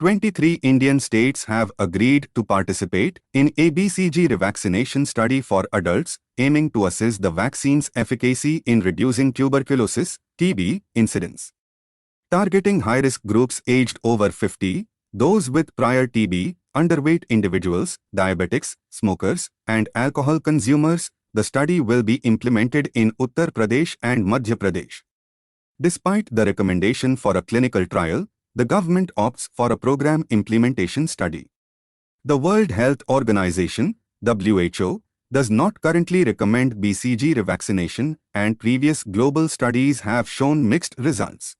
23 Indian states have agreed to participate in a BCG revaccination study for adults, aiming to assess the vaccine's efficacy in reducing tuberculosis (TB) incidence. Targeting high-risk groups aged over 50, those with prior TB, underweight individuals, diabetics, smokers, and alcohol consumers, the study will be implemented in Uttar Pradesh and Madhya Pradesh. Despite the recommendation for a clinical trial, the government opts for a program implementation study. The World Health Organization, WHO, does not currently recommend BCG revaccination, and previous global studies have shown mixed results.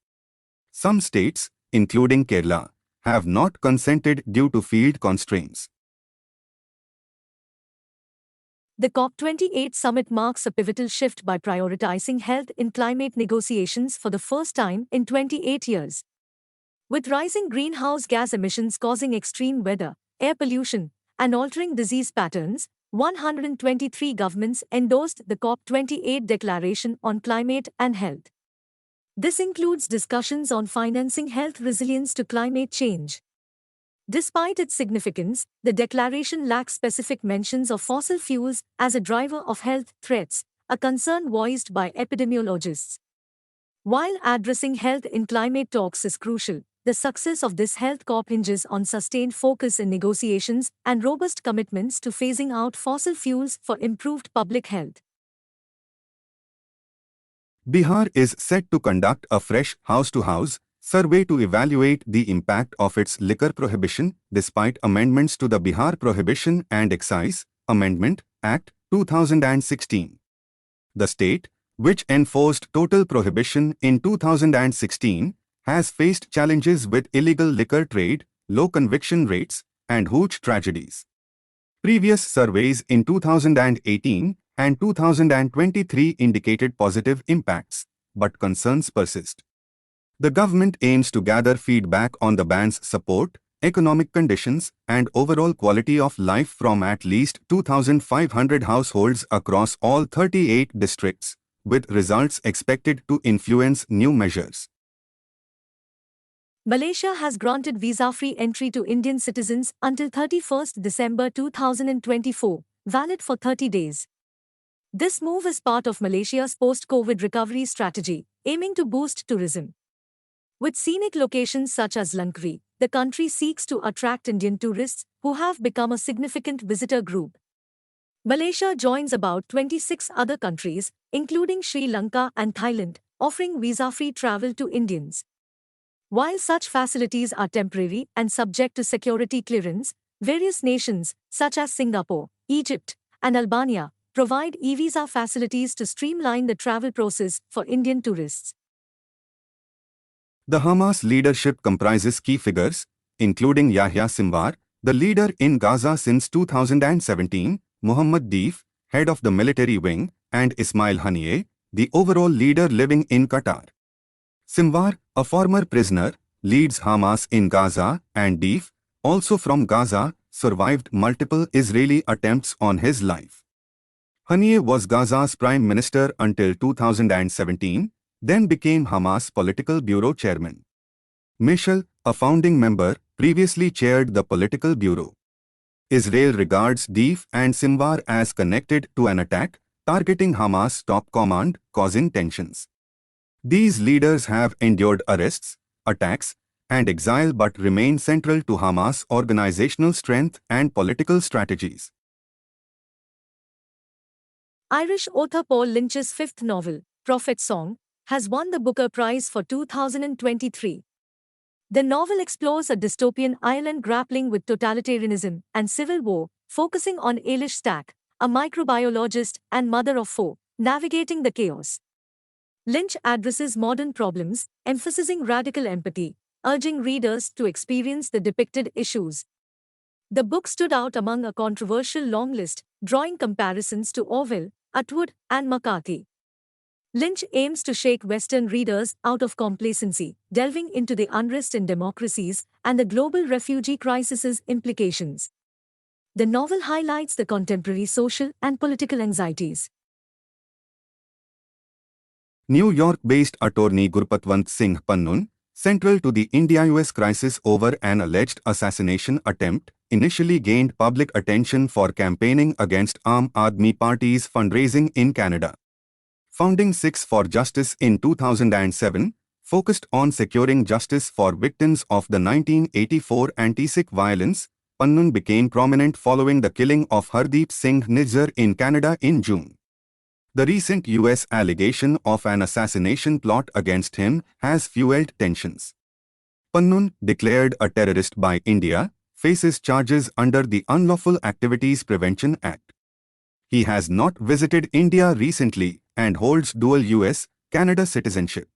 Some states, including Kerala, have not consented due to field constraints. The COP28 summit marks a pivotal shift by prioritizing health in climate negotiations for the first time in 28 years. With rising greenhouse gas emissions causing extreme weather, air pollution, and altering disease patterns, 123 governments endorsed the COP28 Declaration on Climate and Health. This includes discussions on financing health resilience to climate change. Despite its significance, the declaration lacks specific mentions of fossil fuels as a driver of health threats, a concern voiced by epidemiologists. While addressing health in climate talks is crucial, the success of this health COP hinges on sustained focus in negotiations and robust commitments to phasing out fossil fuels for improved public health. Bihar is set to conduct a fresh house-to-house survey to evaluate the impact of its liquor prohibition despite amendments to the Bihar Prohibition and Excise Amendment Act 2016. The state, which enforced total prohibition in 2016, has faced challenges with illegal liquor trade, low conviction rates, and hooch tragedies. Previous surveys in 2018 and 2023 indicated positive impacts, but concerns persist. The government aims to gather feedback on the ban's support, economic conditions, and overall quality of life from at least 2,500 households across all 38 districts, with results expected to influence new measures. Malaysia has granted visa-free entry to Indian citizens until 31 December 2024, valid for 30 days. This move is part of Malaysia's post-COVID recovery strategy, aiming to boost tourism. With scenic locations such as Langkawi, the country seeks to attract Indian tourists who have become a significant visitor group. Malaysia joins about 26 other countries, including Sri Lanka and Thailand, offering visa-free travel to Indians. While such facilities are temporary and subject to security clearance, various nations, such as Singapore, Egypt, and Albania, provide e-visa facilities to streamline the travel process for Indian tourists. The Hamas leadership comprises key figures, including Yahya Sinwar, the leader in Gaza since 2017, Mohammed Deif, head of the military wing, and Ismail Haniyeh, the overall leader living in Qatar. Sinwar, a former prisoner, leads Hamas in Gaza, and Deif, also from Gaza, survived multiple Israeli attempts on his life. Haniyeh was Gaza's prime minister until 2017, then became Hamas political bureau chairman. Mishal, a founding member, previously chaired the political bureau. Israel regards Deif and Sinwar as connected to an attack targeting Hamas top command, causing tensions. These leaders have endured arrests, attacks, and exile but remain central to Hamas' organizational strength and political strategies. Irish author Paul Lynch's fifth novel, Prophet Song, has won the Booker Prize for 2023. The novel explores a dystopian Ireland grappling with totalitarianism and civil war, focusing on Ailish Stack, a microbiologist and mother of four, navigating the chaos. Lynch addresses modern problems, emphasizing radical empathy, urging readers to experience the depicted issues. The book stood out among a controversial long list, drawing comparisons to Orwell, Atwood, and McCarthy. Lynch aims to shake Western readers out of complacency, delving into the unrest in democracies and the global refugee crisis's implications. The novel highlights the contemporary social and political anxieties. New York-based attorney Gurpatwant Singh Pannun, Central to the India-US crisis over an alleged assassination attempt, initially gained public attention for campaigning against Aam Aadmi Party's fundraising in Canada. Founding Sikhs for Justice in 2007, focused on securing justice for victims of the 1984 anti-Sikh violence, Pannun became prominent following the killing of Hardeep Singh Nijjar in Canada in June. The recent US allegation of an assassination plot against him has fueled tensions. Pannun, declared a terrorist by India, faces charges under the Unlawful Activities Prevention Act. He has not visited India recently and holds dual US-Canada citizenship.